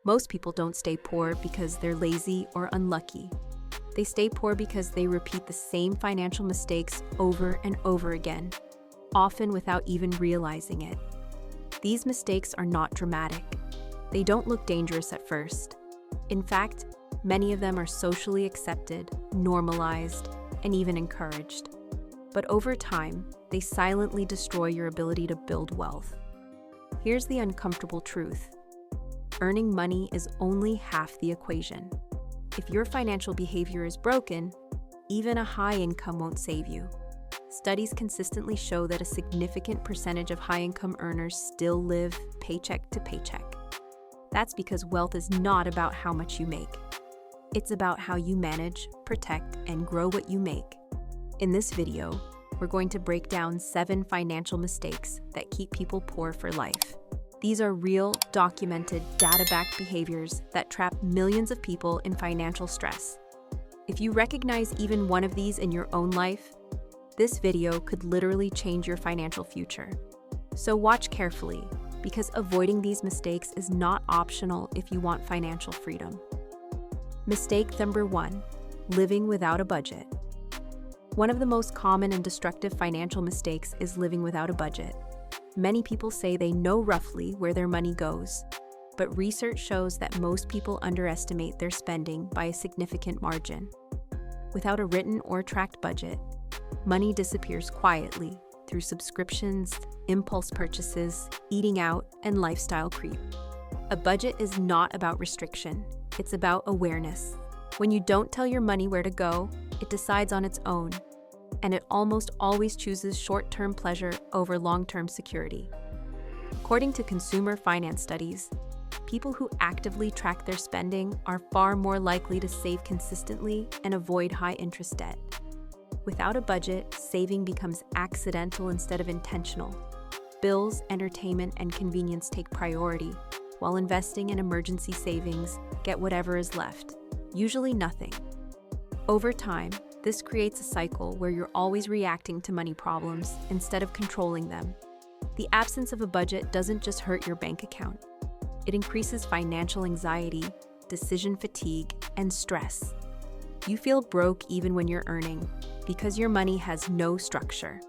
Most people don't stay poor because they're lazy or unlucky. They stay poor because they repeat the same financial mistakes over and over again, often without even realizing it. These mistakes are not dramatic. They don't look dangerous at first. In fact, many of them are socially accepted, normalized, and even encouraged. But over time, they silently destroy your ability to build wealth. Here's the uncomfortable truth. Earning money is only half the equation. If your financial behavior is broken, even a high income won't save you. Studies consistently show that a significant percentage of high-income earners still live paycheck to paycheck. That's because wealth is not about how much you make. It's about how you manage, protect, and grow what you make. In this video, we're going to break down 7 financial mistakes that keep people poor for life. These are real, documented, data-backed behaviors that trap millions of people in financial stress. If you recognize even one of these in your own life, this video could literally change your financial future. So watch carefully, because avoiding these mistakes is not optional if you want financial freedom. Mistake number 1, living without a budget. One of the most common and destructive financial mistakes is living without a budget. Many people say they know roughly where their money goes, but research shows that most people underestimate their spending by a significant margin. Without a written or tracked budget, money disappears quietly through subscriptions, impulse purchases, eating out, and lifestyle creep. A budget is not about restriction, it's about awareness. When you don't tell your money where to go, it decides on its own, and it almost always chooses short-term pleasure over long-term security. According to consumer finance studies, people who actively track their spending are far more likely to save consistently and avoid high-interest debt. Without a budget, saving becomes accidental instead of intentional. Bills, entertainment, and convenience take priority, while investing in emergency savings get whatever is left, usually nothing. Over time, this creates a cycle where you're always reacting to money problems instead of controlling them. The absence of a budget doesn't just hurt your bank account. It increases financial anxiety, decision fatigue, and stress. You feel broke even when you're earning because your money has no structure.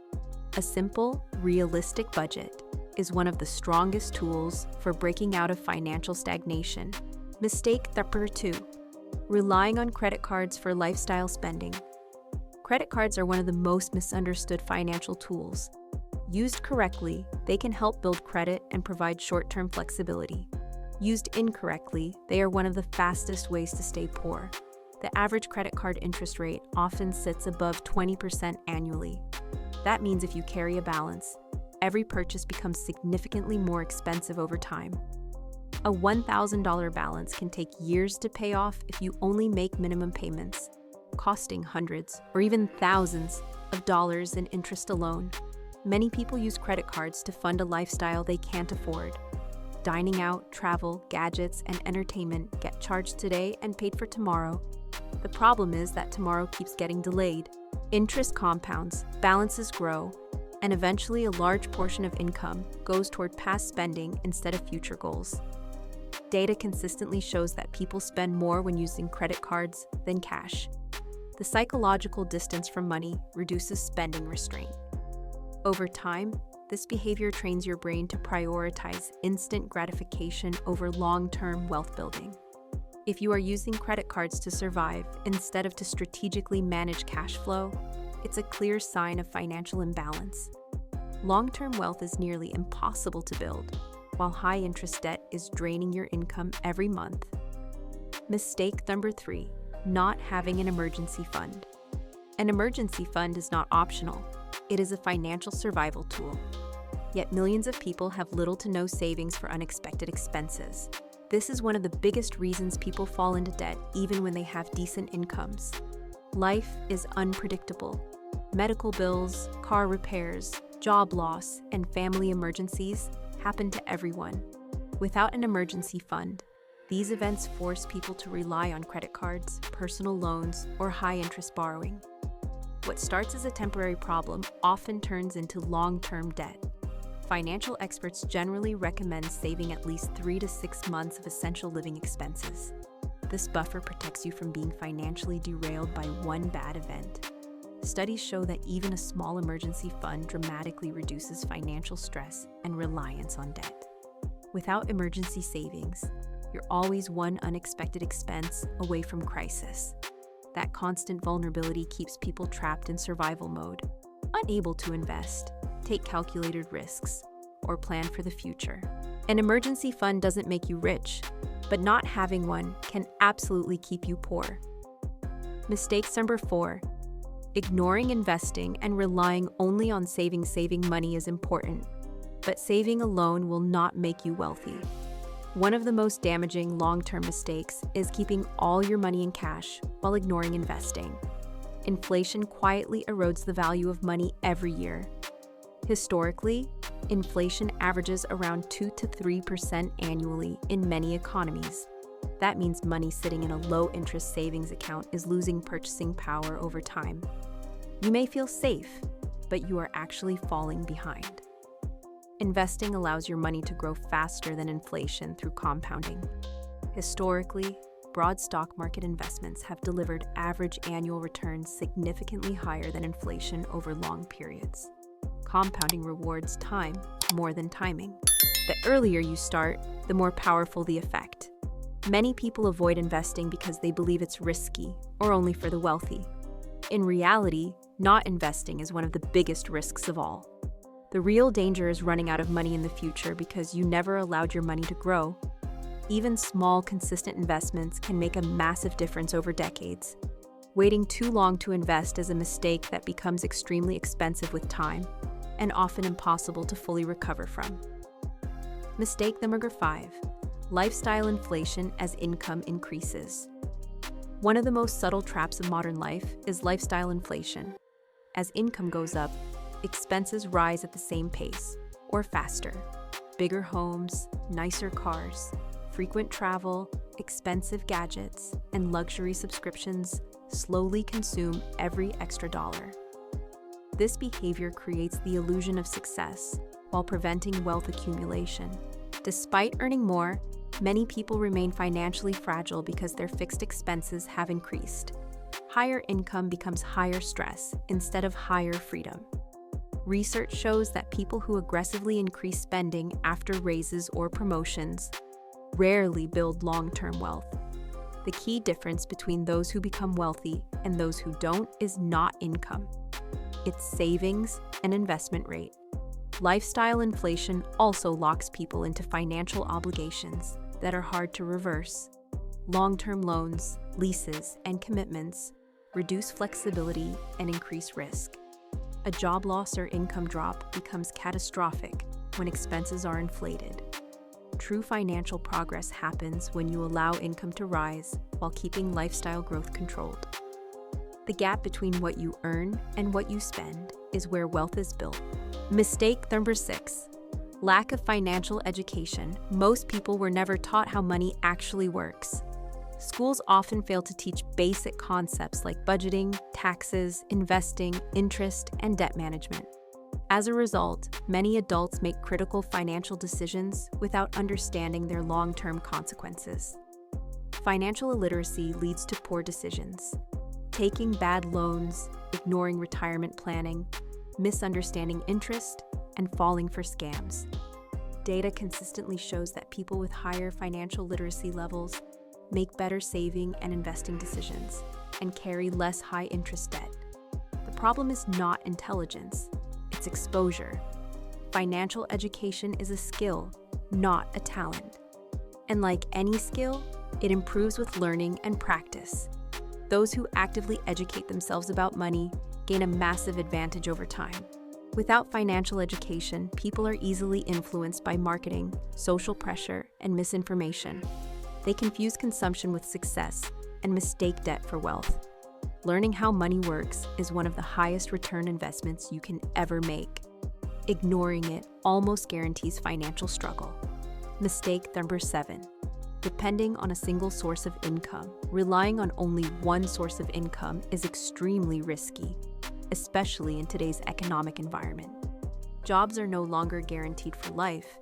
A simple, realistic budget is one of the strongest tools for breaking out of financial stagnation. Mistake number 2, relying on credit cards for lifestyle spending. Credit cards are one of the most misunderstood financial tools. Used correctly, they can help build credit and provide short-term flexibility. Used incorrectly, they are one of the fastest ways to stay poor. The average credit card interest rate often sits above 20% annually. That means if you carry a balance, every purchase becomes significantly more expensive over time. A $1,000 balance can take years to pay off if you only make minimum payments, costing hundreds or even thousands of dollars in interest alone. Many people use credit cards to fund a lifestyle they can't afford. Dining out, travel, gadgets, and entertainment get charged today and paid for tomorrow. The problem is that tomorrow keeps getting delayed. Interest compounds, balances grow, and eventually a large portion of income goes toward past spending instead of future goals. Data consistently shows that people spend more when using credit cards than cash. The psychological distance from money reduces spending restraint. Over time, this behavior trains your brain to prioritize instant gratification over long-term wealth building. If you are using credit cards to survive instead of to strategically manage cash flow, it's a clear sign of financial imbalance. Long-term wealth is nearly impossible to build, while high-interest debt is draining your income every month. Mistake number 3, not having an emergency fund. An emergency fund is not optional. It is a financial survival tool. Yet millions of people have little to no savings for unexpected expenses. This is one of the biggest reasons people fall into debt even when they have decent incomes. Life is unpredictable. Medical bills, car repairs, job loss, and family emergencies happen to everyone. Without an emergency fund, these events force people to rely on credit cards, personal loans, or high-interest borrowing. What starts as a temporary problem often turns into long-term debt. Financial experts generally recommend saving at least 3 to 6 months of essential living expenses. This buffer protects you from being financially derailed by one bad event. Studies show that even a small emergency fund dramatically reduces financial stress and reliance on debt. Without emergency savings, you're always one unexpected expense away from crisis. That constant vulnerability keeps people trapped in survival mode, unable to invest, take calculated risks, or plan for the future. An emergency fund doesn't make you rich, but not having one can absolutely keep you poor. Mistakes number 4. Ignoring investing and relying only on saving money is important, but saving alone will not make you wealthy. One of the most damaging long-term mistakes is keeping all your money in cash while ignoring investing. Inflation quietly erodes the value of money every year. Historically, inflation averages around 2 to 3% annually in many economies. That means money sitting in a low-interest savings account is losing purchasing power over time. You may feel safe, but you are actually falling behind. Investing allows your money to grow faster than inflation through compounding. Historically, broad stock market investments have delivered average annual returns significantly higher than inflation over long periods. Compounding rewards time more than timing. The earlier you start, the more powerful the effect. Many people avoid investing because they believe it's risky or only for the wealthy. In reality, not investing is one of the biggest risks of all. The real danger is running out of money in the future because you never allowed your money to grow. Even small, consistent investments can make a massive difference over decades. Waiting too long to invest is a mistake that becomes extremely expensive with time and often impossible to fully recover from. Mistake number 5. Lifestyle inflation as income increases. One of the most subtle traps of modern life is lifestyle inflation. As income goes up, expenses rise at the same pace, or faster. Bigger homes, nicer cars, frequent travel, expensive gadgets, and luxury subscriptions slowly consume every extra dollar. This behavior creates the illusion of success while preventing wealth accumulation. Despite earning more, many people remain financially fragile because their fixed expenses have increased. Higher income becomes higher stress instead of higher freedom. Research shows that people who aggressively increase spending after raises or promotions rarely build long-term wealth. The key difference between those who become wealthy and those who don't is not income. It's savings and investment rate. Lifestyle inflation also locks people into financial obligations that are hard to reverse. Long-term loans, leases, and commitments reduce flexibility and increase risk. A job loss or income drop becomes catastrophic when expenses are inflated. True financial progress happens when you allow income to rise while keeping lifestyle growth controlled. The gap between what you earn and what you spend is where wealth is built. Mistake number 6. Lack of financial education. Most people were never taught how money actually works. Schools often fail to teach basic concepts like budgeting, taxes, investing, interest, and debt management. As a result, many adults make critical financial decisions without understanding their long-term consequences. Financial illiteracy leads to poor decisions. Taking bad loans, ignoring retirement planning, misunderstanding interest, and falling for scams. Data consistently shows that people with higher financial literacy levels make better saving and investing decisions, and carry less high-interest debt. The problem is not intelligence, it's exposure. Financial education is a skill, not a talent. And like any skill, it improves with learning and practice. Those who actively educate themselves about money gain a massive advantage over time. Without financial education, people are easily influenced by marketing, social pressure, and misinformation. They confuse consumption with success and mistake debt for wealth. Learning how money works is one of the highest return investments you can ever make. Ignoring it almost guarantees financial struggle. Mistake number 7. Depending on a single source of income. Relying on only one source of income is extremely risky, especially in today's economic environment. Jobs are no longer guaranteed for life.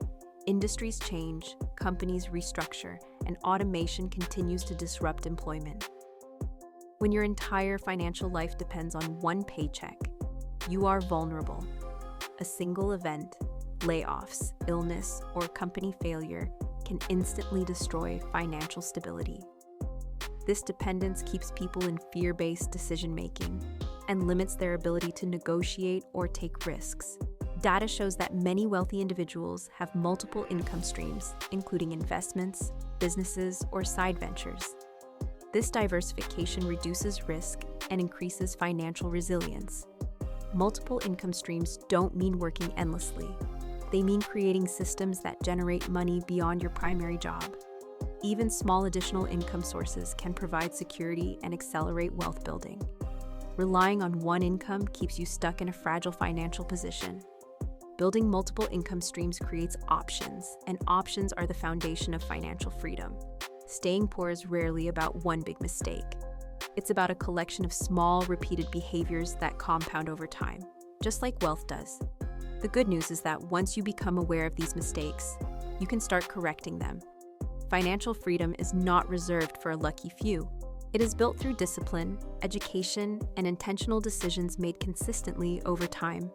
Industries change, companies restructure, and automation continues to disrupt employment. When your entire financial life depends on one paycheck, you are vulnerable. A single event, layoffs, illness, or company failure can instantly destroy financial stability. This dependence keeps people in fear-based decision-making and limits their ability to negotiate or take risks. Data shows that many wealthy individuals have multiple income streams, including investments, businesses, or side ventures. This diversification reduces risk and increases financial resilience. Multiple income streams don't mean working endlessly. They mean creating systems that generate money beyond your primary job. Even small additional income sources can provide security and accelerate wealth building. Relying on one income keeps you stuck in a fragile financial position. Building multiple income streams creates options, and options are the foundation of financial freedom. Staying poor is rarely about one big mistake. It's about a collection of small, repeated behaviors that compound over time, just like wealth does. The good news is that once you become aware of these mistakes, you can start correcting them. Financial freedom is not reserved for a lucky few. It is built through discipline, education, and intentional decisions made consistently over time.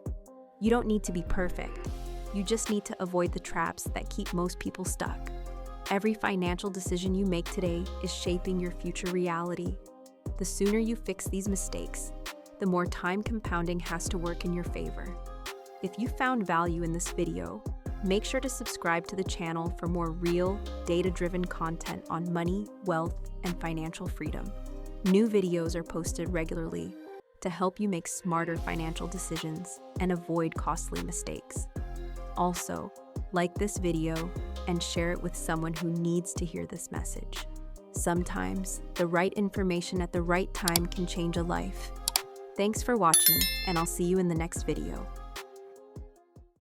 You don't need to be perfect. You just need to avoid the traps that keep most people stuck. Every financial decision you make today is shaping your future reality. The sooner you fix these mistakes, the more time compounding has to work in your favor. If you found value in this video, make sure to subscribe to the channel for more real, data-driven content on money, wealth, and financial freedom. New videos are posted regularly to help you make smarter financial decisions and avoid costly mistakes. Also, like this video and share it with someone who needs to hear this message. Sometimes, the right information at the right time can change a life. Thanks for watching, and I'll see you in the next video.